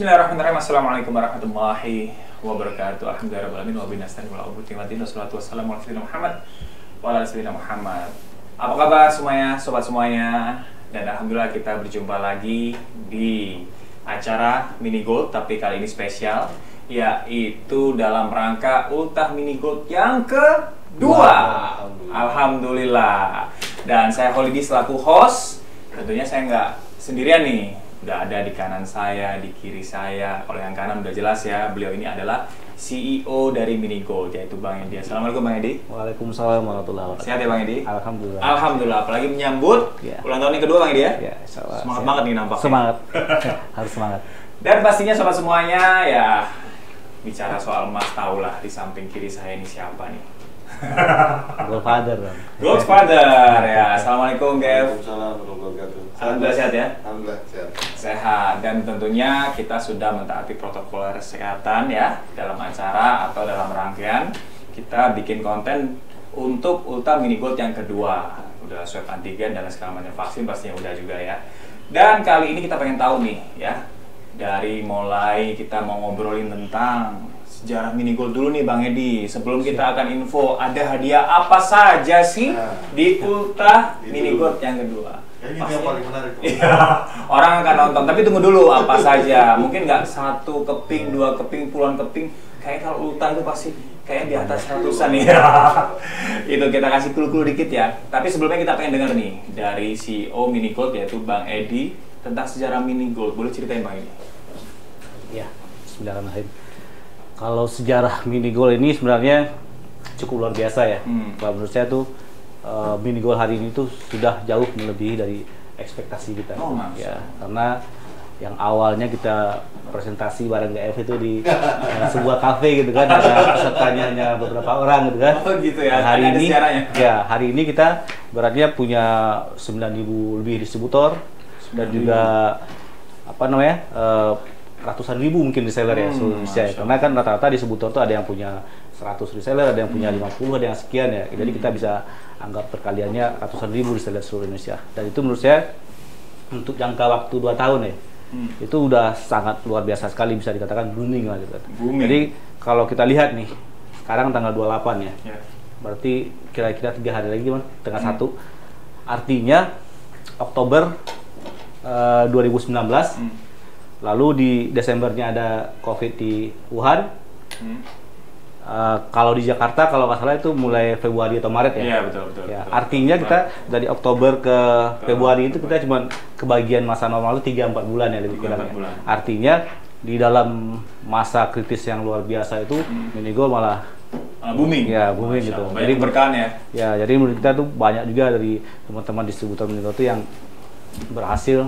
Bismillahirrahmanirrahim. Assalamualaikum warahmatullahi wabarakatuh. Alhamdulillahirrahmanirrahim. Wa binasta'in wal ubuti wa din wassalatu wassalamu ala sayyidina Muhammad wa ala sayyidina Muhammad. Apa kabar semuanya, sobat semuanya? Dan alhamdulillah kita berjumpa lagi di acara Mini Gold, tapi kali ini spesial, yaitu dalam rangka Ultah Mini Gold yang kedua. Alhamdulillah. Dan saya Holidi selaku host. Tentunya saya nggak sendirian nih. Udah ada di kanan saya, di kiri saya. Kalau yang kanan udah jelas ya, beliau ini adalah CEO dari Mini Gold, yaitu Bang Edi. Assalamualaikum Bang Edi. Waalaikumsalam warahmatullahi wabarakatuh. Sehat ya Bang Edi? Alhamdulillah. Alhamdulillah, apalagi menyambut ulang tahun yang kedua Bang Edi ya? Ya, insyaallah. Semangat banget nih nampaknya. Semangat. Harus semangat. Dan pastinya sobat semuanya ya, bicara soal emas, tahulah di samping kiri saya ini siapa nih? Godfather dong. Godfather ya. Assalamualaikum Kev. Waalaikumsalam warahmatullahi wabarakatuh. Alhamdulillah sehat ya? Alhamdulillah sehat. Sehat. Dan tentunya kita sudah mentaati protokol kesehatan ya dalam acara atau dalam rangkaian kita bikin konten untuk Ultah Mini Gold yang kedua. Udah swab antigen dan segala macam vaksin pastinya udah juga ya. Dan kali ini kita pengen tahu nih ya, dari mulai kita mau ngobrolin tentang sejarah Mini Gold dulu nih Bang Edi. Sebelum kita akan info ada hadiah apa saja sih di Ultah Mini Gold yang kedua. Ini yang paling menarik. Iya, orang akan nonton. Tapi tunggu dulu apa saja. Mungkin nggak satu keping, dua keping, puluhan keping. Kayak kalau Ultah itu pasti kayak di atas ratusan ya. Itu kita kasih clue-clue dikit ya. Tapi sebelumnya kita pengen dengar nih dari CEO Mini Gold yaitu Bang Edi tentang sejarah Mini Gold. Boleh ceritain Bang Edi? Ya, bismillahirrahmanirrahim. Kalau sejarah Mini Gold ini sebenarnya cukup luar biasa ya. Kalau menurut saya tuh Mini Gold hari ini tuh sudah jauh melebihi dari ekspektasi kita. Ya, karena yang awalnya kita presentasi bareng GF itu di sebuah kafe gitu kan, ada pesertanya hanya beberapa orang gitu kan. Oh gitu ya. Dan hari ada ini sejarahnya. ya, hari ini kita beratnya punya 9.000 lebih distributor dan juga apa namanya? Ratusan ribu mungkin reseller ya seluruh Indonesia ya. Karena kan rata-rata distributor tuh ada yang punya 100 reseller, ada yang punya 50, ada yang sekian ya. Jadi kita bisa anggap perkaliannya ratusan ribu reseller seluruh Indonesia. Dan itu menurut saya untuk jangka waktu 2 tahun ya, itu udah sangat luar biasa sekali, bisa dikatakan booming lah gitu. Jadi kalau kita lihat nih, sekarang tanggal 28 ya, berarti kira-kira 3 hari lagi kan, tengah 1. Artinya Oktober 2019, lalu di Desembernya ada COVID di Wuhan. Kalau di Jakarta, kalau nggak salah itu mulai Februari atau Maret ya. Iya betul. Ya, artinya kita dari Oktober ke Februari itu kita cuma kebagian masa normal itu 3-4 bulan ya lebih kurang. Artinya di dalam masa kritis yang luar biasa itu Mini Gold malah booming. Ya, booming gitu. Jadi berkah ya. Ya, jadi menurut kita tuh banyak juga dari teman-teman distributor Mini Gold itu yang berhasil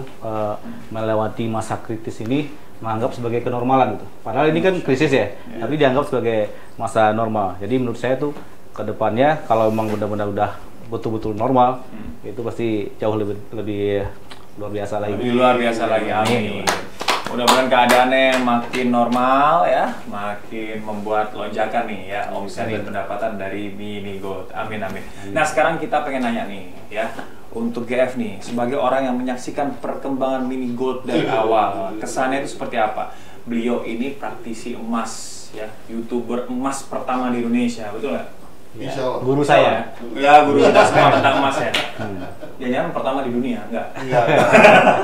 melewati masa kritis ini menganggap sebagai kenormalan gitu. Padahal ini kan krisis ya, tapi dianggap sebagai masa normal. Jadi menurut saya tuh ke depannya kalau memang benar-benar udah betul-betul normal, itu pasti jauh lebih luar biasa lagi. Lebih luar biasa lagi, amin. Mudah-mudahan keadaannya makin normal ya, makin membuat lonjakan nih ya omset dan pendapatan dari Mini Gold. Amin amin. Nah sekarang kita pengen nanya nih ya, untuk GF nih sebagai orang yang menyaksikan perkembangan Mini Gold dari awal, kesannya itu seperti apa? Beliau ini praktisi emas ya, YouTuber emas pertama di Indonesia, betul nggak? Insya Allah. Guru saya. Ya guru kita semua tentang emas ya. Jangan pertama di dunia, enggak? Enggak.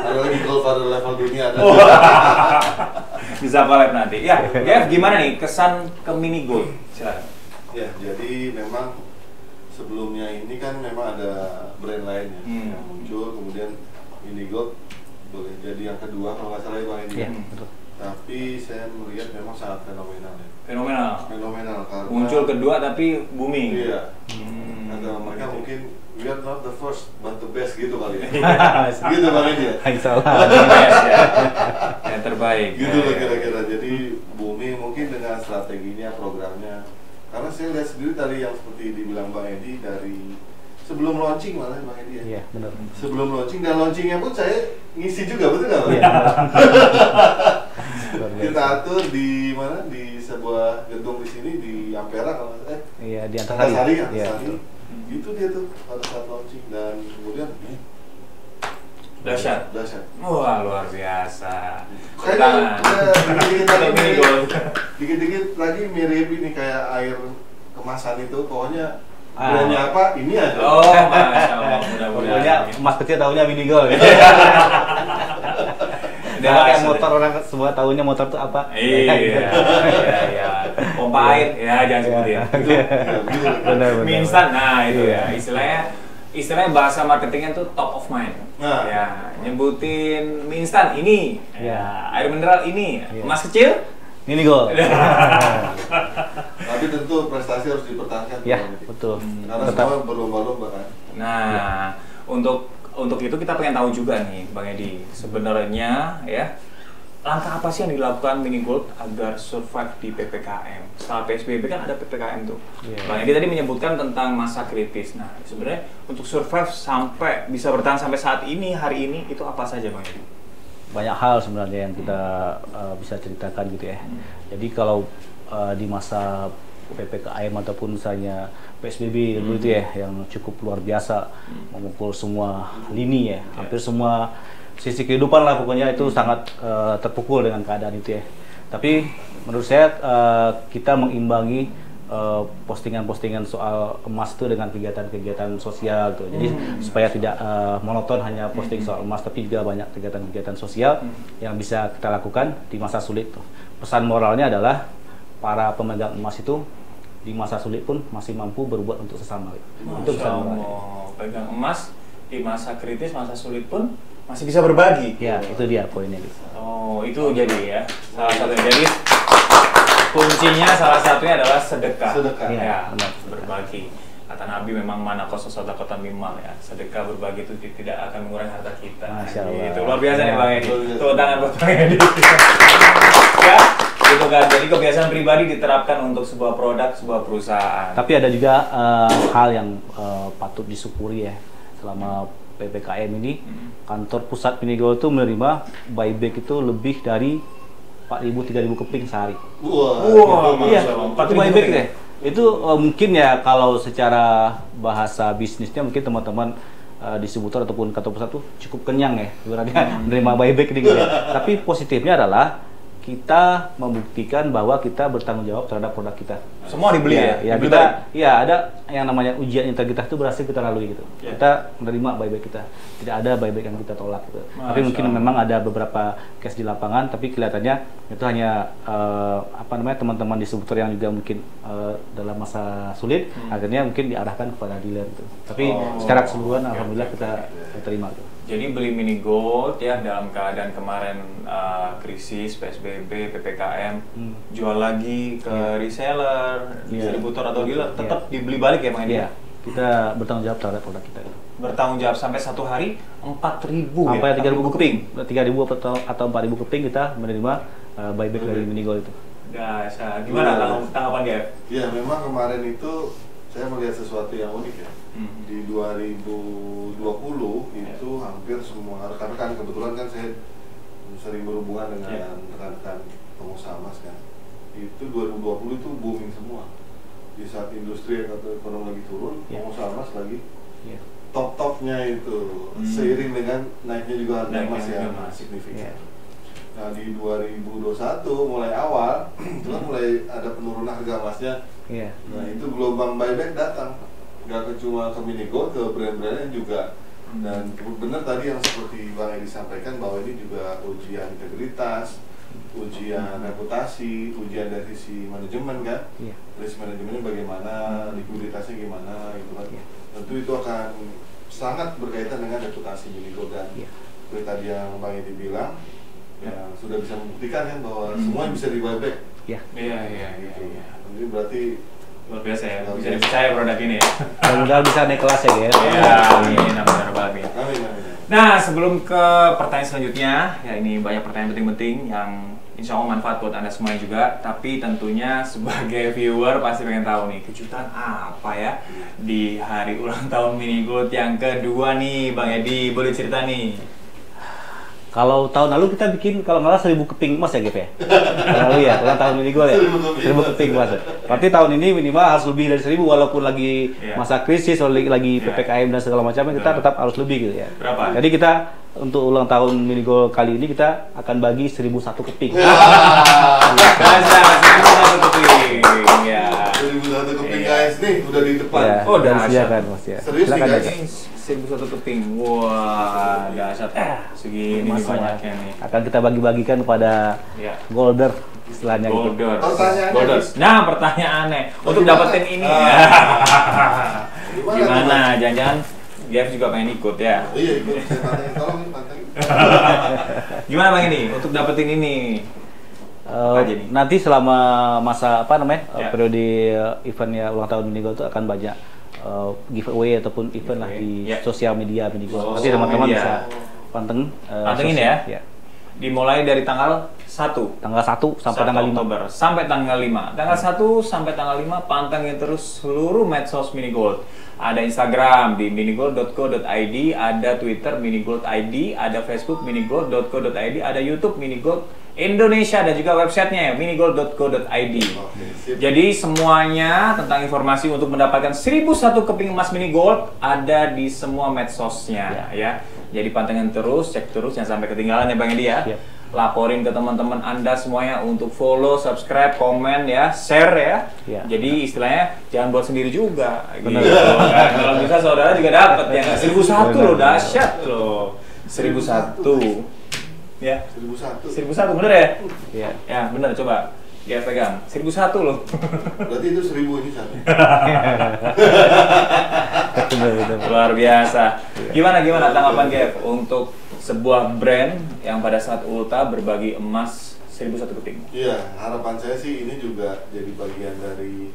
Ada lagi gold pada level dunia ada. Bisa collab nanti. Ya, GF gimana nih kesan ke Mini Gold? Silakan. Ya, jadi memang sebelumnya ini kan memang ada brand lainnya yang muncul, kemudian Mini Gold boleh jadi yang kedua kalau nggak salah ya Bang Edi. Iya, betul. Tapi saya melihat memang sangat fenomenal ya. Fenomenal karena Muncul kedua tapi booming. Iya. Kata mereka mungkin we are not the first but the best gitu kali ya. Gitu Bang Edi ya. Best ya. Yang terbaik. Gitu loh kira-kira. Jadi booming mungkin dengan strateginya, programnya. Karena saya lihat sendiri tadi yang seperti dibilang Bang Edi dari sebelum launching malah Bang Edi ya. Iya, benar. Sebelum launching dan launchingnya pun saya ngisi juga, betul nggak Bang? Iya. Kita atur di mana, di sebuah gedung di sini di Ampera kalau Iya, di Antasari. Iya. Gitu dia tuh pada saat launching dan kemudian Dahsyat. Dahsyat. Wah, luar biasa. Kayaknya Dikit-dikit lagi dikit-dikit lagi mirip ini kayak air kemasan itu, pokoknya Ah. brandnya apa ini aja. Oh, Masya Allah, Pokoknya mudah-mudahan. emas kecil tahunya mini gold. Udah kayak motor, orang semua tahunya motor tuh apa? Iya. Pompa air, ya jangan sebutin. Benar. Mie instan, nah itu ya. Istilahnya bahasa marketingnya tuh top of mind. Nah. Ya, nyebutin mie instan ini, Ya. air mineral ini, Ya. emas kecil. Mini gold. Tapi tentu prestasi harus dipertahankan. Ya, betul. Karena Tetap. semua berlomba-lomba kan. Nah, untuk itu kita pengen tahu juga nih, Bang Edi. Sebenarnya ya, langkah apa sih yang dilakukan Mini Gold agar survive di PPKM? Setelah PSBB kan ada PPKM tuh. Iya. Bang Edi tadi menyebutkan tentang masa kritis. Nah, sebenarnya untuk survive sampai bisa bertahan sampai saat ini, hari ini, itu apa saja, Bang Edi? Banyak hal sebenarnya yang kita bisa ceritakan gitu ya. Jadi kalau di masa PPKM ataupun misalnya PSBB dulu itu ya, yang cukup luar biasa, memukul semua lini ya, hampir semua sisi kehidupan lah pokoknya itu sangat terpukul dengan keadaan itu ya. Tapi menurut saya kita mengimbangi postingan-postingan soal emas itu dengan kegiatan-kegiatan sosial tuh. Jadi supaya tidak monoton hanya posting soal emas, tapi juga banyak kegiatan-kegiatan sosial yang bisa kita lakukan di masa sulit tuh. Pesan moralnya adalah para pemegang emas itu di masa sulit pun masih mampu berbuat untuk sesama. Itu pesan moralnya. Pegang emas di masa kritis, masa sulit pun masih bisa berbagi. Ya, itu dia poinnya gitu. Oh, itu jadi ya salah satunya. Jadi kuncinya salah satunya adalah sedekah. Sedekah. Ya, Ya, benar. berbagi. Kata Nabi memang mana kosos sedekah mimal ya. Sedekah berbagi itu tidak akan mengurangi harta kita. Masya Allah. Itu luar biasa nih Bang Edi. Luar biasa. Tepuk tangan buat Bang Edi. Ya, gitu kan. Jadi kebiasaan pribadi diterapkan untuk sebuah produk, sebuah perusahaan. Tapi ada juga hal yang patut disyukuri ya. Selama PPKM ini, kantor pusat Mini Gold itu menerima buyback itu lebih dari 4.000-3.000 keping sehari. Wah. Iya, Masya Allah. itu buyback deh. Itu mungkin ya kalau secara bahasa bisnisnya mungkin teman-teman distributor ataupun kantor pusat tuh cukup kenyang ya sebenarnya menerima buyback ini gitu ya. Tapi positifnya adalah kita membuktikan bahwa kita bertanggung jawab terhadap produk kita. Semua dibeli ya? Ya Dibeli kita, tadi? ya ada yang namanya ujian integritas itu berhasil kita lalui gitu. Ya. Kita menerima buyback kita, tidak ada buyback yang kita tolak gitu. Tapi Masya mungkin Allah. memang ada beberapa case di lapangan, tapi kelihatannya itu hanya teman-teman distributor yang juga mungkin dalam masa sulit, akhirnya mungkin diarahkan kepada dealer gitu. Tapi secara keseluruhan alhamdulillah kita terima gitu. Jadi beli Mini Gold ya dalam keadaan kemarin krisis, PSBB, PPKM, jual lagi ke reseller, Iya. distributor atau dealer, Iya. tetap dibeli balik ya Bang Edi? Iya, kita bertanggung jawab terhadap produk kita gitu. Bertanggung jawab sampai satu hari 4.000 Sampai ya? 3.000 keping, 3.000 atau 4.000 keping kita menerima buyback dari Mini Gold itu. Dasar. Gimana tanggapan dia? Ya memang kemarin itu saya melihat sesuatu yang unik ya. Di 2020 itu hampir semua rekan-rekan, kebetulan kan saya sering berhubungan dengan rekan-rekan pengusaha emas kan. Itu 2020 itu booming semua. Di saat industri atau ekonomi lagi turun, pengusaha emas lagi Iya. top-topnya itu. Seiring dengan naiknya juga harga emas Naiknya yang emas. signifikan. Iya. Nah di 2021 mulai awal itu kan mulai ada penurunan harga emasnya. Iya. Nah itu gelombang buyback datang, nggak cuma ke Mini Gold, ke brand-brandnya juga. Dan benar tadi yang seperti Bang Edi sampaikan bahwa ini juga ujian integritas, ujian reputasi, ujian dari sisi manajemen kan. Iya. Risk manajemennya bagaimana, likuiditasnya gimana gitu kan. Iya. Tentu itu akan sangat berkaitan dengan reputasi Mini Gold dan Iya. seperti tadi yang Bang Edi bilang, ya sudah bisa membuktikan kan bahwa semua bisa di buyback. Iya. Iya. Jadi berarti Luar biasa ya, bisa dipercaya produk ini ya. Mudah-mudahan bisa naik kelas ya, Ger. Iya, amin, amin. amin. Nah, sebelum ke pertanyaan selanjutnya, ya ini banyak pertanyaan penting-penting yang insya Allah manfaat buat Anda semuanya juga. Tapi tentunya sebagai viewer pasti pengen tahu nih, kejutan apa ya di hari ulang tahun Mini Gold yang kedua nih, Bang Edi, boleh cerita nih? Kalau tahun lalu kita bikin kalau nggak salah 1.000 keping emas ya, Gep ya. Tahun lalu ya, ulang tahun Mini Gold ya. 1.000 keping emas. Berarti tahun ini minimal harus lebih dari 1.000 walaupun lagi Iya. masa krisis, lagi Iya. PPKM dan segala macamnya kita Betul. tetap harus lebih gitu ya. Berapa? Jadi kita untuk ulang tahun Mini Gold kali ini kita akan bagi 1001 keping. Dasar 1001 keping. Ya. 1001 keping guys nih udah di depan. Ya, Oh, dan dahsyat. silakan Mas ya. Serius nih, Silakan guys? aja. 1001 keping. Wah, dahsyat. Segini nih Mas, banyaknya nih. akan kita bagi-bagikan kepada Ya. golder istilahnya gitu. Golders. Pertanyaannya Golders. Nah, pertanyaannya untuk Bagaimana? dapetin ini. Gimana, Gimana? Jangan-jangan Jeff juga pengen ikut ya. Iya, ikut saya pantengin, tolong nih pantengin. Gimana Bang ini untuk dapetin ini? Apa aja nih? Nanti selama masa apa namanya Ya. periode eventnya ulang tahun Mini Gold itu akan banyak giveaway ataupun event lah di Ya. sosial media Mini Gold. Nanti Sosial teman-teman media. bisa panteng. Pantengin sosial- ya. Dimulai dari tanggal 1 Tanggal 1 sampai tanggal 5. Oktober sampai tanggal 5. Tanggal 1 sampai tanggal 5 pantengin terus seluruh medsos Mini Gold. Ada Instagram di minigold.co.id, ada Twitter minigold.id, ada Facebook minigold.co.id, ada YouTube Minigold Indonesia dan juga websitenya ya minigold.co.id. Oke, sip. Jadi semuanya tentang informasi untuk mendapatkan 1001 keping emas Mini Gold ada di semua medsosnya ya. Jadi pantengin terus, cek terus jangan sampai ketinggalan ya Bang Edi ya. Siap. Laporin ke teman-teman Anda semuanya untuk follow, subscribe, komen ya, share ya. Ya. Jadi istilahnya jangan buat sendiri juga. Benar. Gitu. Kan? Kalau bisa saudara juga dapat ya. 1001 loh, Benar. dahsyat loh. 1001. Ya. 1001. 1001 bener ya? Iya. Ya bener coba. Ya pegang. 1001 loh. Berarti itu 1000 ini satu. Benar. Luar biasa. Gimana tanggapan Gev untuk sebuah brand yang pada saat Ulta berbagi emas 1001 keping? Iya, harapan saya sih ini juga jadi bagian dari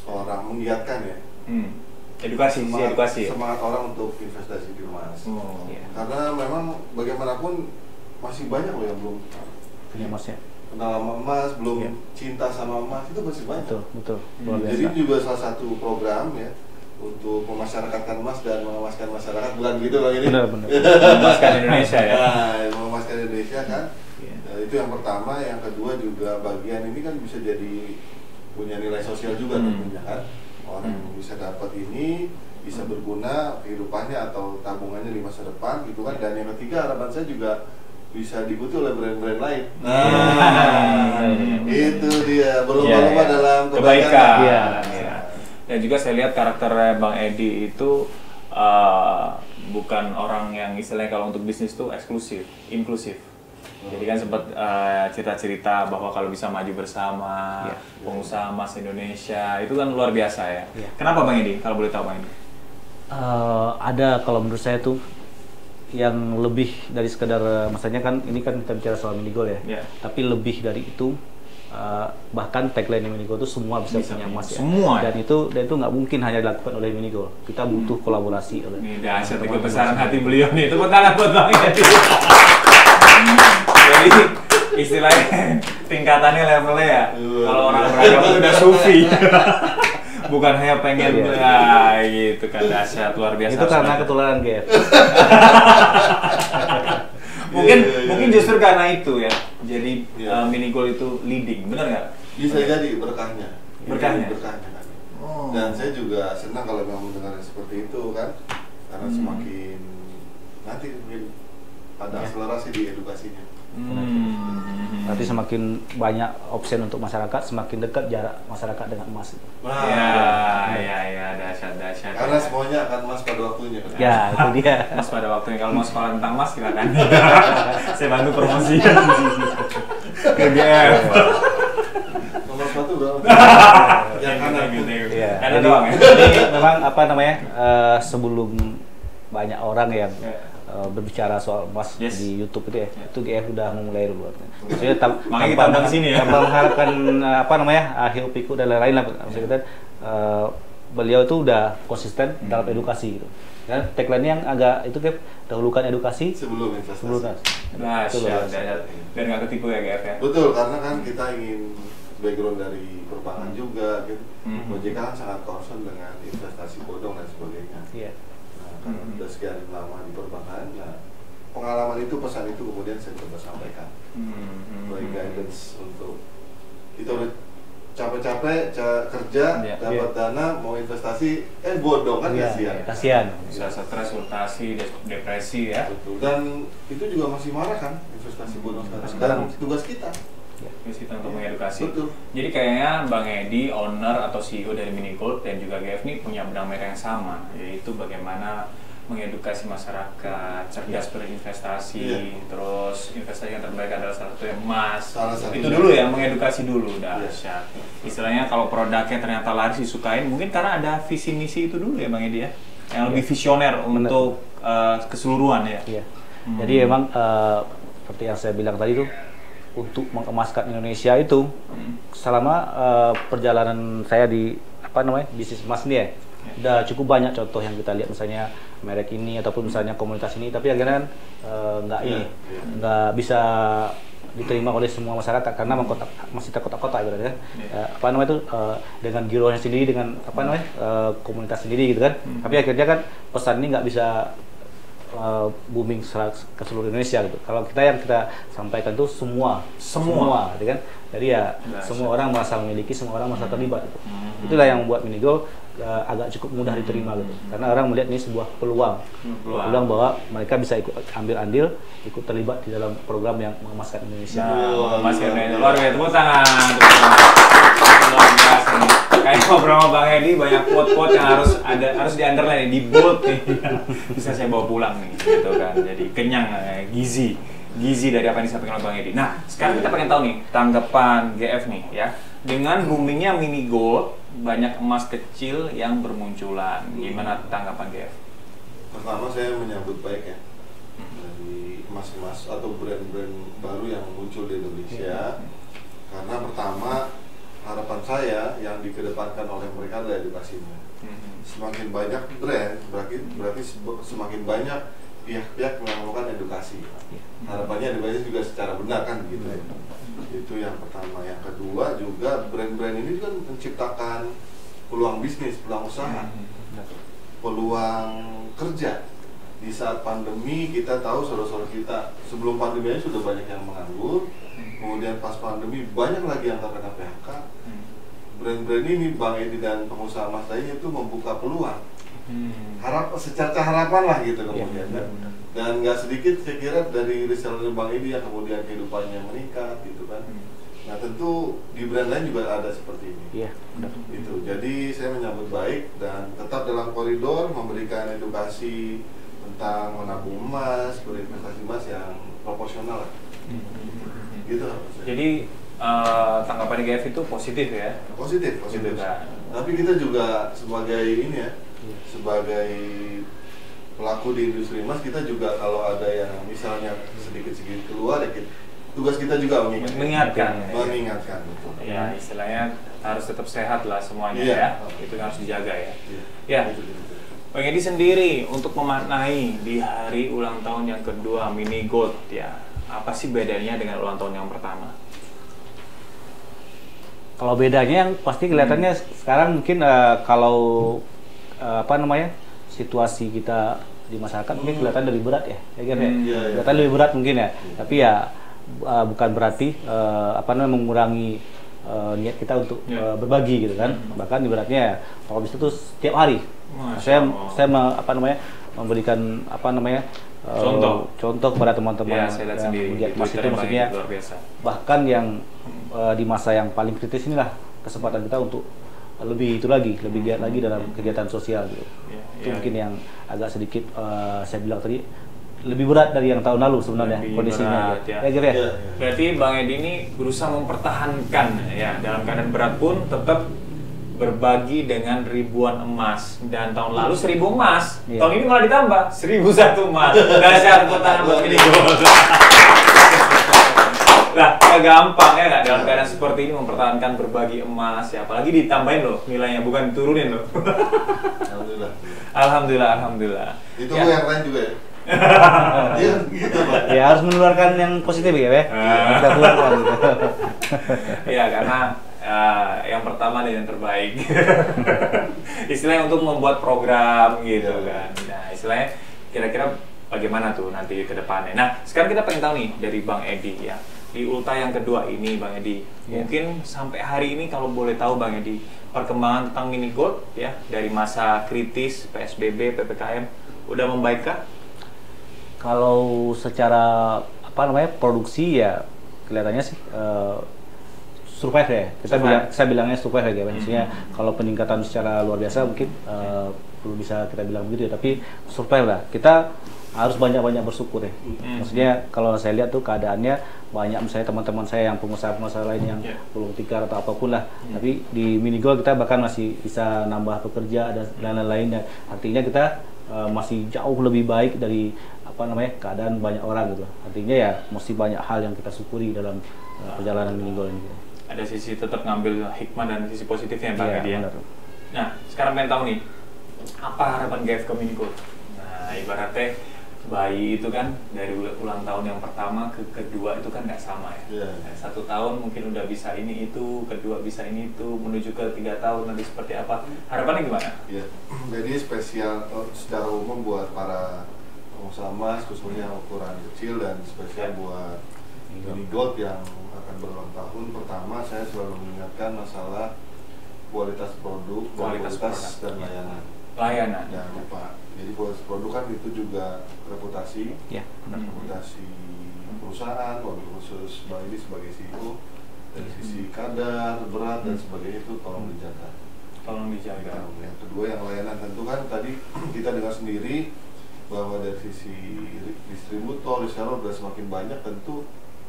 orang menggiatkan ya. Edukasi, sisi edukasi. Ya? Semangat orang untuk investasi di emas. Oh. Iya. Karena memang bagaimanapun masih banyak loh yang belum Punya emasnya. kenal sama emas, belum Iya. cinta sama emas, itu masih banyak. Betul. Luar biasa. Jadi juga salah satu program ya untuk memasyarakatkan emas dan mengemaskan masyarakat, bukan gitu Bang ini? Benar. Memaskan Indonesia ya. Nah, memaskan Indonesia kan. Iya. Nah, itu yang pertama, yang kedua juga bagian ini kan bisa jadi punya nilai sosial juga tentunya kan. Orang bisa dapat ini, bisa berguna kehidupannya atau tabungannya di masa depan gitu kan. Dan yang ketiga harapan saya juga bisa diikuti oleh brand-brand lain. Itu dia berlomba-lomba Iya, dalam kebaikan. Iya. Iya. Dan juga saya lihat karakter Bang Edi itu bukan orang yang istilahnya kalau untuk bisnis tuh eksklusif, inklusif. Jadi kan sempat cerita-cerita bahwa kalau bisa maju bersama, Iya. pengusaha emas Indonesia itu kan luar biasa ya. Iya. Kenapa Bang Edi? Kalau boleh tahu Bang Edi? Ada kalau menurut saya tuh yang lebih dari sekedar masanya kan ini kan kita bicara soal Mini Gold ya. Iya. Tapi lebih dari itu bahkan tagline Mini Gold itu semua bisa punya emas ya. Semua. Dan itu nggak mungkin hanya dilakukan oleh Mini Gold. Kita butuh kolaborasi oleh Ini dahsyat teman-teman kebesaran semua. hati beliau nih. Tepuk tangan buat Bang Edi. Jadi istilahnya tingkatannya levelnya ya. Kalau orang beragama itu udah sufi. Bukan hanya pengen ya gitu kan dahsyat luar biasa. Itu karena ketularan GF. Mungkin justru karena itu ya. Jadi Iya. Mini Gold itu leading, benar nggak? Bisa jadi berkahnya. Berkahnya? Berkahnya kan. Oh. Dan saya juga senang kalau memang mendengar seperti itu kan. Karena semakin nanti mungkin ada akselerasi di edukasinya. Nanti semakin banyak opsi untuk masyarakat, semakin dekat jarak masyarakat dengan emas. Ya, dahsyat. Karena semuanya akan emas pada waktunya kan. Ya, itu dia. Mas pada waktunya kalau mau sekolah tentang mas silakan. Saya bantu promosi. KGF. Nomor sepatu berapa? Yang kanan. Iya. Kanan Jadi, doang ya. jadi memang apa namanya sebelum banyak orang yang berbicara soal emas Yes. di YouTube itu ya, itu GF udah mulai dulu. Maksudnya Makanya kita undang sini ya. tanpa mengharapkan apa namanya hiu pikuk dan lain-lain lah. Maksudnya beliau itu udah konsisten dalam edukasi gitu. Dan tagline yang agak itu GF dahulukan edukasi Sebelum investasi. sebelum Dahsyat. Dan nggak ketipu ya GF ya. Betul, karena kan kita ingin background dari perbankan juga gitu. OJK kan sangat concern dengan investasi bodong dan sebagainya. Iya. Karena sudah sekian lama di perbankan, nah pengalaman itu, pesan itu kemudian saya coba sampaikan sebagai guidance untuk kita udah capek capek-capek kerja, dapat dana, mau investasi, bodong kan, kasihan. Bisa stres, frustasi, depresi ya. Betul. Dan itu juga masih marah kan, investasi bodong sekarang. Dan tugas kita. Tugas kita untuk mengedukasi. Betul. Jadi kayaknya Bang Edi, owner atau CEO dari Minigold dan juga GF ini punya benang merah yang sama, yaitu bagaimana mengedukasi masyarakat, cerdas berinvestasi, terus investasi yang terbaik adalah salah satu emas. Itu dulu ya, mengedukasi dulu, dahsyat. Istilahnya kalau produknya ternyata laris disukain, mungkin karena ada visi misi itu dulu ya Bang Edi ya, yang lebih visioner untuk keseluruhan ya. Iya. Jadi emang seperti yang saya bilang tadi tuh, untuk mengemaskan Indonesia itu selama perjalanan saya di bisnis emas ini ya. Udah cukup banyak contoh yang kita lihat, misalnya merek ini ataupun misalnya komunitas ini, tapi akhirnya nggak bisa diterima oleh semua masyarakat karena masih terkotak-kotak gitu kan. Dengan gironya sendiri, dengan komunitas sendiri gitu kan. Tapi akhirnya kan pesan ini nggak bisa booming ke seluruh Indonesia gitu. Kalau yang kita sampaikan tuh semua gitu kan. Jadi ya semua orang merasa memiliki, semua orang merasa terlibat gitu. Itulah yang membuat Minigold agak cukup mudah diterima gitu. Karena orang melihat ini sebuah peluang bahwa mereka bisa ambil andil, ikut terlibat di dalam program yang mengemaskan Indonesia. Mengemaskan Indonesia. Luar biasa, tepuk tangan. Luar biasa nih. Kayak ngobrol sama Bang Edi, banyak quote-quote yang harus di underline, di bold nih. Bisa saya bawa pulang nih, gitu kan. Jadi kenyang, gizi dari apa yang disampaikan oleh Bang Edi. Nah, sekarang kita pengen tahu nih tanggapan GF nih ya. Dengan boomingnya Minigold, banyak emas kecil yang bermunculan. Gimana tanggapan GF? Pertama saya menyambut baik ya dari emas-emas atau brand-brand baru yang muncul di Indonesia. Karena pertama, harapan saya yang dikedepankan oleh mereka adalah edukasinya. Semakin banyak brand, berarti semakin banyak pihak-pihak melakukan edukasi. Harapannya edukasi juga secara benar kan gitu. Itu yang pertama. Yang kedua juga brand-brand ini kan menciptakan peluang bisnis, peluang usaha, peluang kerja. Di saat pandemi kita tahu saudara-saudara kita sebelum pandemi aja sudah banyak yang menganggur. Kemudian pas pandemi banyak lagi yang terkena PHK. Brand-brand ini, Bang Edi dan pengusaha emas lainnya itu membuka peluang. Secerca harapan lah gitu kemudian. Dan nggak sedikit saya kira dari reseller Bang Edi yang kemudian kehidupannya meningkat gitu kan. Nah tentu di brand lain juga ada seperti ini. Iya, benar. Gitu. Jadi saya menyambut baik dan tetap dalam koridor memberikan edukasi tentang menabung emas, berinvestasi emas yang proporsional. Gitu. Jadi tanggapan GF itu positif ya? Positif. Tapi kita juga sebagai ini ya, sebagai pelaku di industri emas, kita juga kalau ada yang misalnya sedikit-sedikit keluar ya tugas kita juga mengingatkan. Betul. Ya istilahnya harus tetap sehat lah semuanya ya. Itu harus dijaga ya. Ya. Bang Edi sendiri untuk memaknai di hari ulang tahun yang kedua Minigold ya, apa sih bedanya dengan ulang tahun yang pertama? Kalau bedanya yang pasti kelihatannya sekarang mungkin kalau situasi kita di masyarakat mungkin kelihatan lebih berat ya, kelihatan lebih berat mungkin ya. Tapi ya bukan berarti mengurangi niat kita untuk berbagi gitu kan. Bahkan ibaratnya kalau bisa tuh setiap hari. Saya memberikan contoh kepada teman-teman yang melihat emas itu, maksudnya bahkan yang di masa yang paling kritis inilah kesempatan kita untuk lebih giat lagi dalam kegiatan sosial gitu. Itu mungkin yang agak sedikit saya bilang tadi lebih berat dari yang tahun lalu sebenarnya kondisinya. Berarti Bang Edi ini berusaha mempertahankan ya dalam keadaan berat pun tetap berbagi dengan ribuan emas. Dan tahun lalu 1000 emas, tahun ini malah ditambah 1001 emas. Dahsyat, tepuk tangan buat Minigold. Nah, gak gampang ya dalam keadaan seperti ini mempertahankan berbagi emas ya, apalagi ditambahin loh nilainya, bukan diturunin loh. Alhamdulillah. Itu yang lain juga ya. Ya harus menularkan yang positif ya, kita keluarkan gitu. Ya karena yang pertama dan yang terbaik. Istilahnya untuk membuat program gitu kan. Nah istilahnya kira-kira bagaimana tuh nanti ke depannya. Nah sekarang kita pengen tahu nih dari Bang Edi ya, di Ulta yang kedua ini Bang Edi. Mungkin sampai hari ini kalau boleh tahu Bang Edi, perkembangan tentang Mini Gold ya dari masa kritis PSBB, PPKM udah membaikkah? Kalau secara apa namanya produksi ya kelihatannya sih survive ya. Saya bilangnya survive ya. Maksudnya kalau peningkatan secara luar biasa mungkin belum bisa kita bilang begitu ya, tapi survive lah. Kita harus banyak-banyak bersyukur ya. Maksudnya kalau saya lihat tuh keadaannya banyak misalnya teman-teman saya yang pengusaha-pengusaha lain yang belum tikar atau apapun lah. Tapi di Mini Gold kita bahkan masih bisa nambah pekerja dan lain-lain. Artinya kita masih jauh lebih baik dari apa namanya keadaan banyak orang gitu. Artinya ya mesti banyak hal yang kita syukuri dalam perjalanan Mini Gold ini. Ada sisi tetap ngambil hikmah dan sisi positifnya Bang Edi ya. Nah, sekarang pengen tahu nih, apa harapan GF ke Mini Gold? Nah, ibaratnya bayi itu kan dari ulang tahun yang pertama ke kedua itu kan nggak sama ya. Satu tahun mungkin udah bisa ini itu, kedua bisa ini itu, menuju ke 3 tahun nanti seperti apa? Harapannya gimana? Ya, jadi spesial secara umum buat para pengusaha emas khususnya ukuran kecil dan spesial buat Mini Gold yang akan berulang tahun. Pertama saya selalu mengingatkan masalah kualitas produk, kualitas dan layanan. Jangan lupa. Jadi kualitas produk kan itu juga reputasi, reputasi perusahaan, wabil khusus Bang Edi sebagai CEO dari sisi kadar, berat dan sebagainya itu tolong dijaga. Yang kedua yang layanan tentu kan tadi kita dengar sendiri bahwa dari sisi distributor, reseller udah semakin banyak, tentu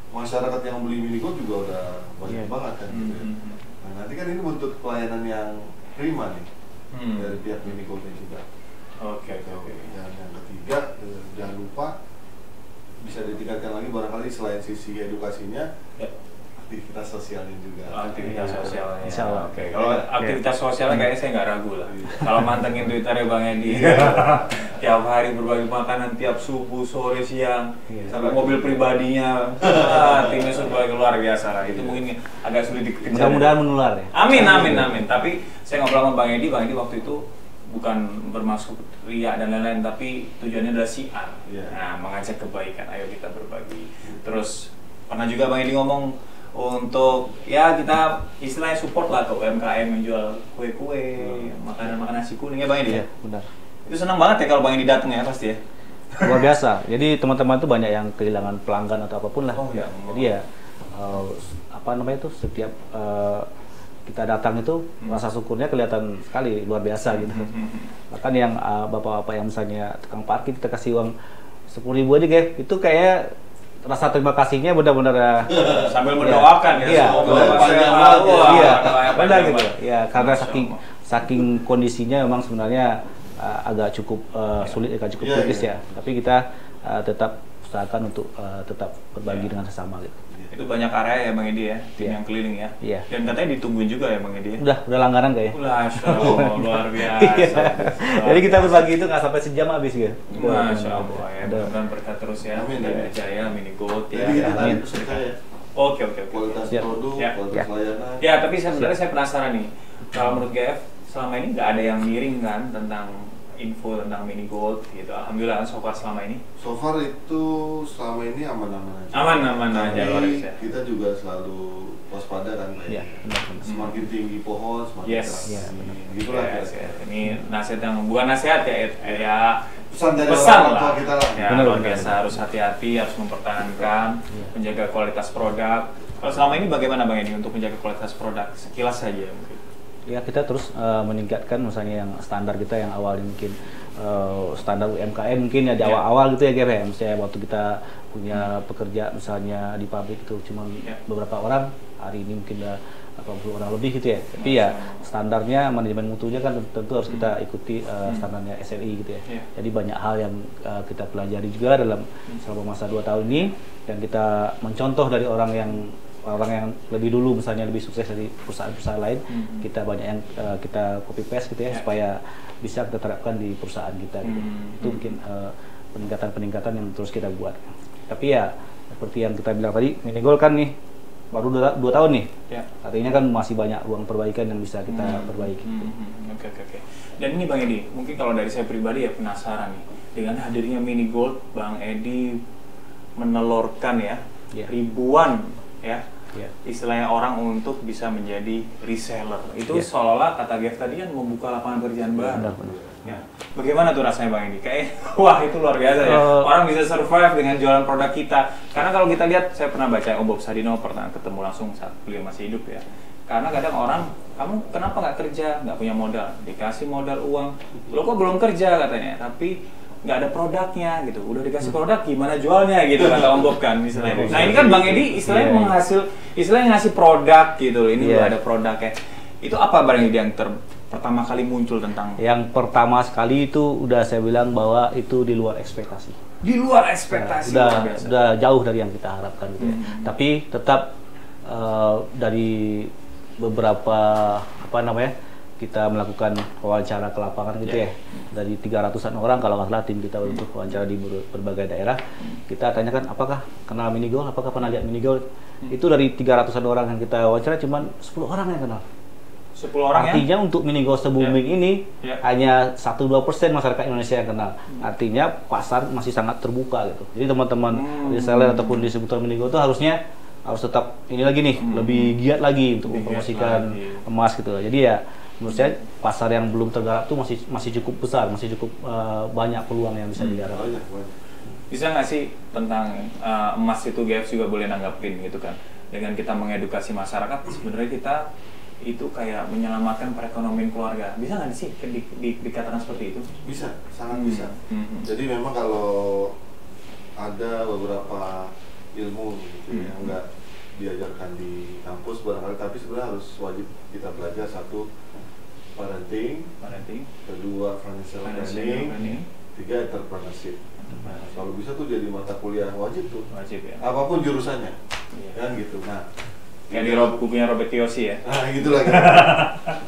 masyarakat yang beli Mini Gold juga udah banyak banget kan gitu ya. Nah nanti kan ini bentuk pelayanan yang prima nih dari pihak Mini Gold juga. Oke. Dan yang ketiga, jangan lupa bisa ditingkatkan lagi barangkali selain sisi edukasinya, aktivitas sosialnya juga. Aktivitas sosialnya. Insyaallah. Oke. Kalau aktivitas sosialnya kayaknya saya nggak ragu lah. Kalau mantengin Twitter ya Bang Edi, tiap hari berbagi makanan tiap subuh, sore, siang, sampai mobil pribadinya, timnya sebagai luar biasa lah. Itu mungkin agak sulit dikejar. Mudah-mudahan menular ya. Amin. Tapi saya ngobrol sama Bang Edi waktu itu bukan bermaksud ria dan lain-lain, tapi tujuannya adalah siar. Nah, mengajak kebaikan, ayo kita berbagi. Terus pernah juga Bang Edi ngomong untuk ya kita istilahnya support lah ke UMKM yang jual kue-kue, makanan-makanan nasi kuning ya Bang Edi. Iya, benar. Itu senang banget ya kalau Bang Edi datang ya pasti ya. Luar biasa. Jadi teman-teman tuh banyak yang kehilangan pelanggan atau apapun lah. Jadi ya apa namanya itu setiap kita datang itu rasa syukurnya kelihatan sekali, luar biasa gitu. Bahkan yang bapak-bapak yang misalnya tukang parkir kita kasih uang 10.000 aja guys, itu kayak rasa terima kasihnya benar-benar sambil mendoakan ya. Benar gitu. Ya karena saking kondisinya memang sebenarnya agak cukup sulit, agak cukup kritis ya. Tapi kita tetap usahakan untuk tetap berbagi dengan sesama gitu. Itu banyak area ya Bang Edi ya, tim yang keliling ya. Dan katanya ditungguin juga ya Bang Edi ya. Udah langganan kayaknya. Masya Allah, luar biasa. Jadi kita berbagi itu nggak sampai sejam habis gitu. Masya Allah ya, mudah-mudahan berkat terus ya. Jaya Mini Gold ya. Amin. Percaya. Oke. Kualitas produk, kualitas layanan. Ya, tapi sebenarnya saya penasaran nih. Kalau menurut GF selama ini nggak ada yang miring kan tentang info tentang Mini Gold gitu. Alhamdulillah so far selama ini. So far itu selama ini aman-aman aja. Aman aja luar biasa. Kita juga selalu waspada kan. Iya, benar. Semakin tinggi pohon, semakin keras. Gitulah ini nasihat yang bukan nasihat ya pesan dari orang tua lah. kita lah. Ya, luar biasa, harus hati-hati, harus mempertahankan, menjaga kualitas produk. Kalau selama ini bagaimana Bang Edi untuk menjaga kualitas produk? Sekilas saja mungkin. Ya kita terus meningkatkan misalnya yang standar kita yang awalnya mungkin standar UMKM mungkin ya di awal-awal gitu ya Gap ya. Misalnya waktu kita punya pekerja misalnya di pabrik itu cuma beberapa orang, hari ini mungkin udah 80 orang lebih gitu ya. Tapi ya standarnya manajemen mutunya kan tentu harus kita ikuti standarnya SLI gitu ya. Jadi banyak hal yang kita pelajari juga dalam selama masa 2 tahun ini, dan kita mencontoh dari orang yang lebih dulu misalnya lebih sukses dari perusahaan-perusahaan lain. Kita banyak yang kita copy paste gitu ya, supaya bisa kita terapkan di perusahaan kita gitu. Itu mungkin peningkatan yang terus kita buat. Tapi ya seperti yang kita bilang tadi, Mini Gold kan nih baru 2 tahun nih. Artinya kan masih banyak ruang perbaikan yang bisa kita perbaiki. Oke. Dan ini Bang Edi, mungkin kalau dari saya pribadi ya penasaran nih, dengan hadirnya Mini Gold, Bang Edi menelurkan ya ribuan ya. Ya. Istilahnya orang untuk bisa menjadi reseller. Itu Ya. seolah-olah kata Gev tadi kan membuka lapangan pekerjaan baru. Benar. Ya. Bagaimana tuh rasanya Bang Edi? Kayak wah itu luar biasa ya. Orang bisa survive dengan jualan produk kita. Karena kalau kita lihat, saya pernah baca Om Bob Sadino, pernah ketemu langsung saat beliau masih hidup ya. Karena kadang orang, kamu kenapa nggak kerja? Nggak punya modal, dikasih modal uang. Lo kok belum kerja katanya, tapi nggak ada produknya gitu. Udah dikasih produk, gimana jualnya gitu kata Om Bob kan istilahnya. Nah ini kan Bang Edi istilahnya istilahnya ngasih produk gitu. Ini udah ada produknya. Itu apa Bang Edi yang pertama kali muncul tentang? Yang pertama sekali itu udah saya bilang bahwa itu di luar ekspektasi. Di luar ekspektasi. Udah jauh dari yang kita harapkan gitu ya. Tapi tetap dari beberapa kita melakukan wawancara ke lapangan gitu ya. Dari 300-an orang kalau nggak salah tim kita untuk wawancara di berbagai daerah. Kita tanyakan apakah kenal Minigol, apakah pernah lihat Minigol. Itu dari 300-an orang yang kita wawancara cuman 10 orang yang kenal. 10 orang. Artinya untuk Minigol booming ini hanya 1-2% masyarakat Indonesia yang kenal. Artinya pasar masih sangat terbuka gitu. Jadi teman-teman reseller ataupun distributor Minigol itu harus tetap ini lagi nih, lebih giat lagi untuk mempromosikan emas gitu. Jadi ya menurut saya pasar yang belum tergarap itu masih cukup besar, masih cukup banyak peluang yang bisa digarap. Bisa nggak sih tentang emas itu GF juga boleh nanggapin gitu kan? Dengan kita mengedukasi masyarakat, sebenarnya kita itu kayak menyelamatkan perekonomian keluarga. Bisa nggak sih dikatakan seperti itu? Bisa, sangat bisa. Jadi memang kalau ada beberapa ilmu gitu yang nggak diajarkan di kampus barangkali, tapi sebenarnya harus wajib kita belajar. Satu, parenting, kedua financial planning, tiga entrepreneurship. Kalau bisa tuh jadi mata kuliah wajib tuh. Wajib ya. Apapun jurusannya, kan gitu. Nah, kayak di bukunya Robert Kiyosaki ya. Nah, gitulah.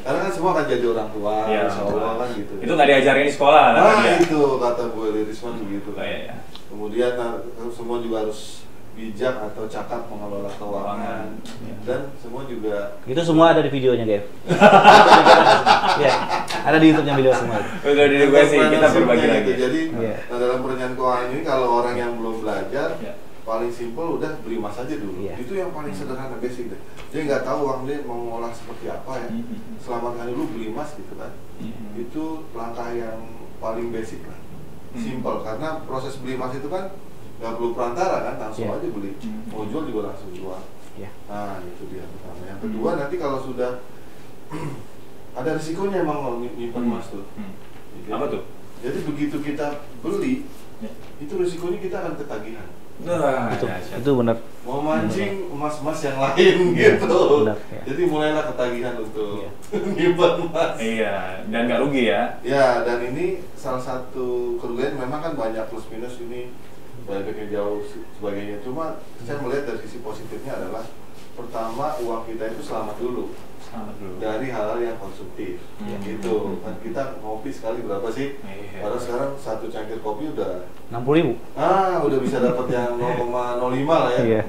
Karena kan semua akan jadi orang tua, insya Allah kan gitu. Itu nggak diajarin di sekolah. Itu kata Bu Eli Risman begitu. Kemudian semua juga harus bijak atau cakap mengelola keuangan, dan semua juga itu semua ada di videonya Gev. Ya, ada di YouTube-nya video semua. Udah diedukasi, kita berbagi lagi. Jadi dalam perencanaan keuangan ini kalau orang yang belum belajar, paling simpel udah beli emas aja dulu. Itu yang paling sederhana, basic deh. Dia nggak tahu uang dia mau ngolah seperti apa ya. Selamatkan dulu, beli emas gitu kan. Itu langkah yang paling basic lah. Simpel, karena proses beli emas itu kan nggak perlu perantara kan, langsung aja beli. Mau jual juga langsung jual. Nah itu dia pertama. Yang kedua, nanti kalau sudah ada risikonya emang kalau nyimpan emas tuh. Apa tuh? Jadi begitu kita beli, itu risikonya kita akan ketagihan. Nah, itu benar. Mau mancing emas-emas yang lain gitu. Benar, Jadi mulailah ketagihan untuk nyimpan emas. Iya, dan nggak rugi ya. Ya, dan ini salah satu kerugian, memang kan banyak plus minus ini, banyak jauh sebagainya. Cuma saya melihat dari sisi positifnya adalah, pertama, uang kita itu selamat dulu dari hal-hal yang konsumtif. Gitu. Kan kita ngopi sekali berapa sih? Padahal sekarang satu cangkir kopi udah 60.000. Udah bisa dapat yang 0,05 lah ya.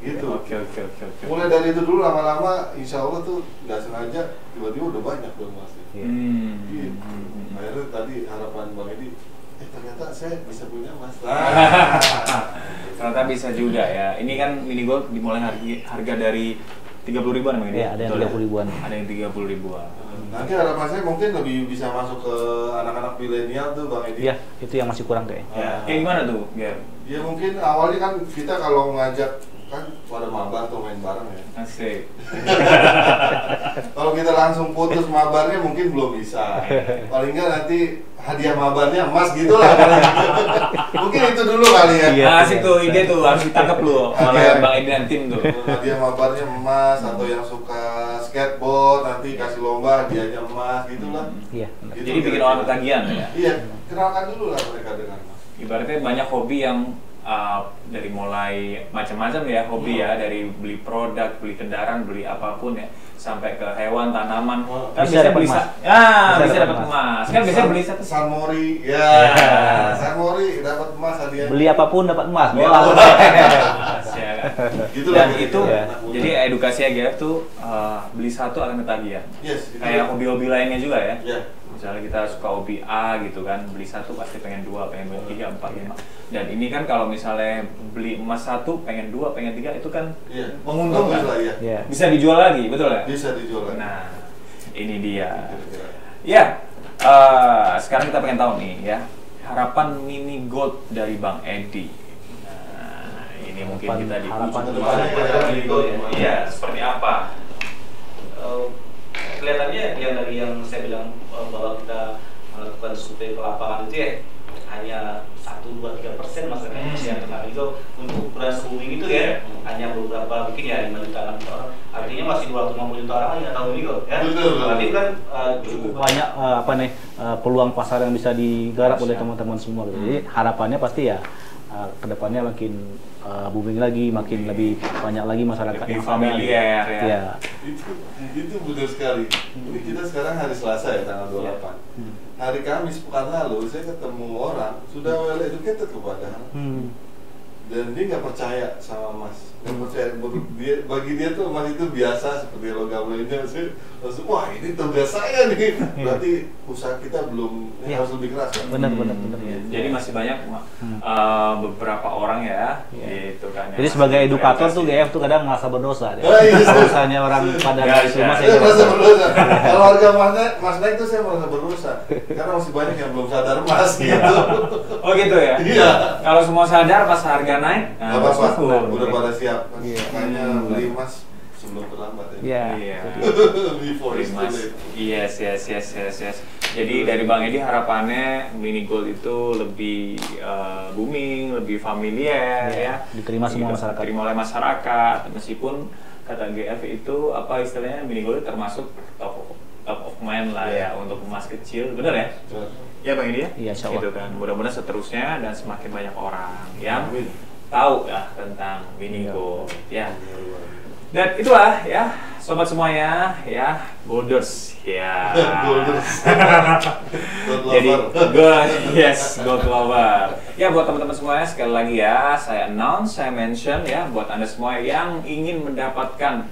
Gitu. Oke. Mulai dari itu dulu, lama-lama insya Allah tuh nggak sengaja tiba-tiba udah banyak dong masih. Gitu. Akhirnya tadi harapan Bang Edi, ternyata saya bisa punya emas. Ternyata bisa juga ya. Ini kan Minigol dimulai harga dari 30 ribuan Bang Edi? Iya, ada yang 30 ribuan. Ada yang 30 ribuan. Nanti harapan saya mungkin lebih bisa masuk ke anak-anak milenial tuh Bang Edi. Iya, itu yang masih kurang kayaknya. Kayak gimana tuh, Ger? Ya mungkin awalnya kan kita kalau ngajak kan pada mabar tuh main bareng ya. Asik. Kalau kita langsung putus mabarnya mungkin belum bisa. Paling nggak nanti hadiah mabarnya emas gitu lah. Mungkin itu dulu kali ya. Asik tuh, ide tuh harus ditangkap lu oleh Bang Edi dan tim tuh. Hadiah mabarnya emas, atau yang suka skateboard nanti kasih lomba hadiahnya emas gitulah. Iya. Gitu, jadi bikin orang ketagihan ya. Iya, kenalkan dulu lah mereka dengan emas. Ibaratnya banyak hobi yang dari mulai macam-macam ya hobi ya, dari beli produk, beli kendaraan, beli apapun ya, sampai ke hewan, tanaman. Kan bisa beli bisa dapat emas. Kan bisa beli satu Sanmori, Sanmori dapat emas hadiahnya. Beli apapun dapat emas. Gitu dan lah, itu ya. Jadi edukasi GF tuh beli satu akan ketagihan. Yes, kayak hobi-hobi lainnya juga ya. Iya. Misalnya kita suka hobi A gitu kan, beli satu pasti pengen dua, pengen beli tiga, empat, lima. Dan ini kan kalau misalnya beli emas satu, pengen dua, pengen tiga, itu kan menguntungkan. Bisa dijual lagi, betul ya? Bisa dijual lagi. Nah, ini dia. Ya, sekarang kita pengen tahu nih ya, harapan mini gold dari Bang Edi. Nah, ini mungkin kita harapan mini gold ya. Seperti apa? Kelihatannya yang dari yang saya bilang bahwa kita melakukan survei ke lapangan itu ya hanya 1-2-3% masalahnya yang kena itu untuk ukuran se-booming itu ya hanya beberapa mungkin ya 5 juta 6 juta orang, artinya masih 250 juta orang yang tahu ini kok ya. Berarti kan cukup banyak peluang pasar yang bisa digarap oleh teman-teman semua gitu. Jadi harapannya pasti ya kedepannya makin booming lagi, makin lebih banyak lagi masyarakat lebih yang familiar ya. Itu betul sekali. Ini kita sekarang hari Selasa ya, tanggal 28. Hari Kamis pekan lalu saya ketemu orang sudah well educated kepada dan dia nggak percaya sama emas, nggak percaya. Bagi dia tuh emas itu biasa seperti logam lainnya. Saya langsung, wah ini tugas saya nih. Berarti usaha kita belum harus lebih keras kan? Benar. Ya. Jadi masih banyak beberapa orang ya, gitu kan. Jadi sebagai edukator tuh GF tuh kadang merasa berdosa. Iya. Kalau misalnya orang pada rumah Saya merasa berdosa. Kalau harga Mas naik itu saya merasa berdosa karena masih banyak yang belum sadar emas gitu. Oh gitu ya? Iya. Kalau semua sadar pas harga naik, Nggak apa-apa, udah Oke. pada siap. Makanya beli emas sebelum terlambat ya. Iya. Before it's too Mas. late. Yes. Jadi dari Bang Edi harapannya mini gold itu lebih booming, lebih familiar ya. Diterima semua masyarakat. Diterima oleh masyarakat, meskipun kata GF itu apa istilahnya mini gold termasuk top of mind lah ya untuk emas kecil, bener ya? Ya Bang Edi ya? Iya, insya Allah. Gitu kan. Mudah-mudahan seterusnya dan semakin banyak orang yang tahu ya tentang mini gold ya. Dan itulah ya sobat semuanya ya, golders ya. Golders. Jadi gold lover. Ya buat teman-teman semuanya sekali lagi ya saya announce, saya mention ya buat Anda semua yang ingin mendapatkan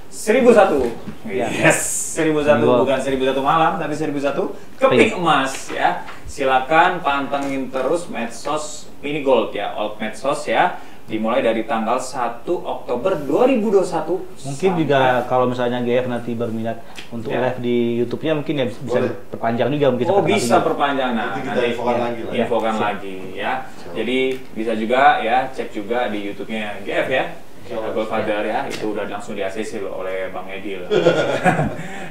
1001. Yes, 1001 bukan 1001 malam tapi 1001 keping emas ya. Silakan pantengin terus medsos Mini Gold ya, old medsos ya. Dimulai dari tanggal 1 Oktober 2021. Mungkin juga kalau misalnya GF nanti berminat untuk live di YouTube-nya mungkin ya bisa perpanjang juga mungkin. Oh bisa perpanjang, nah nanti kita infokan lagi lah. Infokan lagi ya. Jadi bisa juga ya cek juga di YouTube-nya GF ya. Godfather ya, itu udah langsung di ACC oleh Bang Edi lah.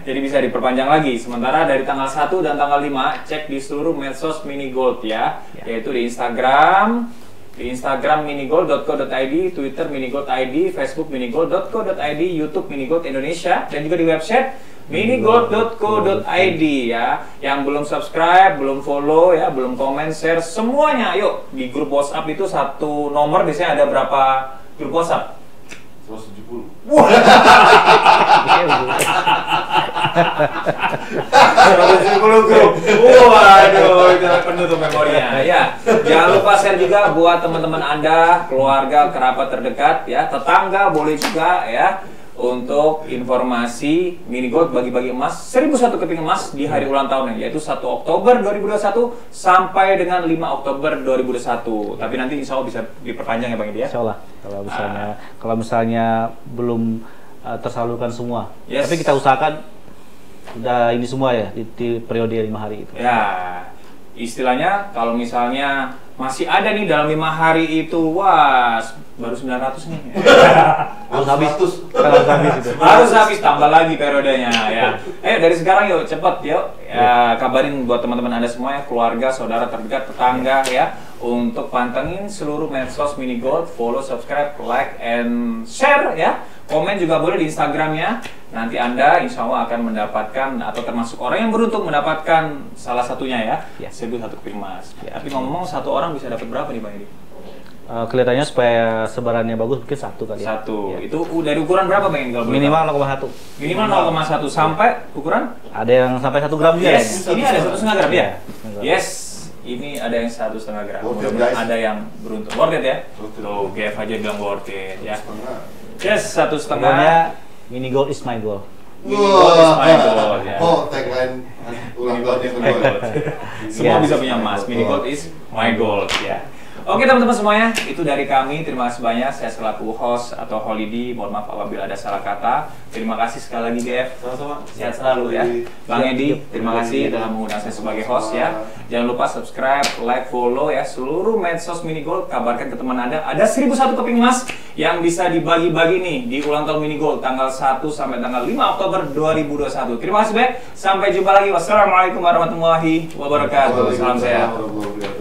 Jadi bisa diperpanjang lagi. Sementara dari tanggal 1 dan tanggal 5 cek di seluruh medsos Mini Gold ya. Yaitu di Instagram minigold.co.id, Twitter minigold.id, Facebook minigold.co.id, YouTube minigold Indonesia, dan juga di website minigold.co.id ya. Yang belum subscribe, belum follow ya, belum komen, share semuanya. Yuk di grup WhatsApp itu satu nomor biasanya ada berapa grup WhatsApp? 170. Wah. 170 grup. Waduh, itu penuh tuh memorinya. Ya, jangan lupa share juga buat teman-teman Anda, keluarga, kerabat terdekat ya, tetangga boleh juga ya. Untuk informasi Mini Gold bagi-bagi emas 1001 keping emas di hari ulang tahunnya yaitu 1 Oktober 2021 sampai dengan 5 Oktober 2021. Tapi nanti insya Allah bisa diperpanjang ya Bang Edi ya. Insya Allah kalau misalnya belum tersalurkan semua. Tapi kita usahakan udah ini semua ya di periode 5 hari itu. Ya. Istilahnya kalau misalnya masih ada nih dalam 5 hari itu, wah baru 900 nih. Harus habis tambah lagi periodenya ya. Dari sekarang yuk cepet yuk ya, kabarin buat teman-teman Anda semua ya, keluarga, saudara terdekat, tetangga ya, untuk pantengin seluruh medsos Mini Gold, follow, subscribe, like, and share ya. Komen juga boleh di Instagramnya. Nanti Anda insya Allah akan mendapatkan atau termasuk orang yang beruntung mendapatkan salah satunya ya, 1001 keping emas. Tapi ngomong satu orang bisa dapat berapa nih Bang Edi? Kelihatannya supaya sebarannya bagus mungkin satu kali ya. Satu. Itu dari ukuran berapa Bang Edi? Minimal 0,1. Minimal 0,1 sampai ukuran? Ada yang sampai 1 gram juga. Yes, ini ada 1,5 gram ya? Yes. Ini ada yang 1,5 gram. Ada yang beruntung. Worth it ya? Tuh, GF aja bilang worth it ya. Yes, 1,5. Pokoknya Mini Gold is my goal. Mini gold is my gold ya. Oh, tagline ulang tahun yang kedua. Semua Yes. bisa punya emas. Mini gold is my gold ya. Oke teman-teman semuanya, itu dari kami. Terima kasih banyak. Saya selaku host atau Holiday. Mohon maaf apabila ada salah kata. Terima kasih sekali lagi GF. Sama-sama. Sehat selalu ya. Bang Edi, terima kasih telah mengundang saya sebagai host ya. Jangan lupa subscribe, like, follow ya seluruh medsos Mini Gold. Kabarkan ke teman Anda. Ada 1001 keping emas yang bisa dibagi-bagi nih di ulang tahun Mini Gold tanggal 1 sampai tanggal 5 Oktober 2021. Terima kasih banyak. Sampai jumpa lagi. Wassalamualaikum warahmatullahi wabarakatuh. Salam sehat. Waalaikumsalam warahmatullahi wabarakatuh.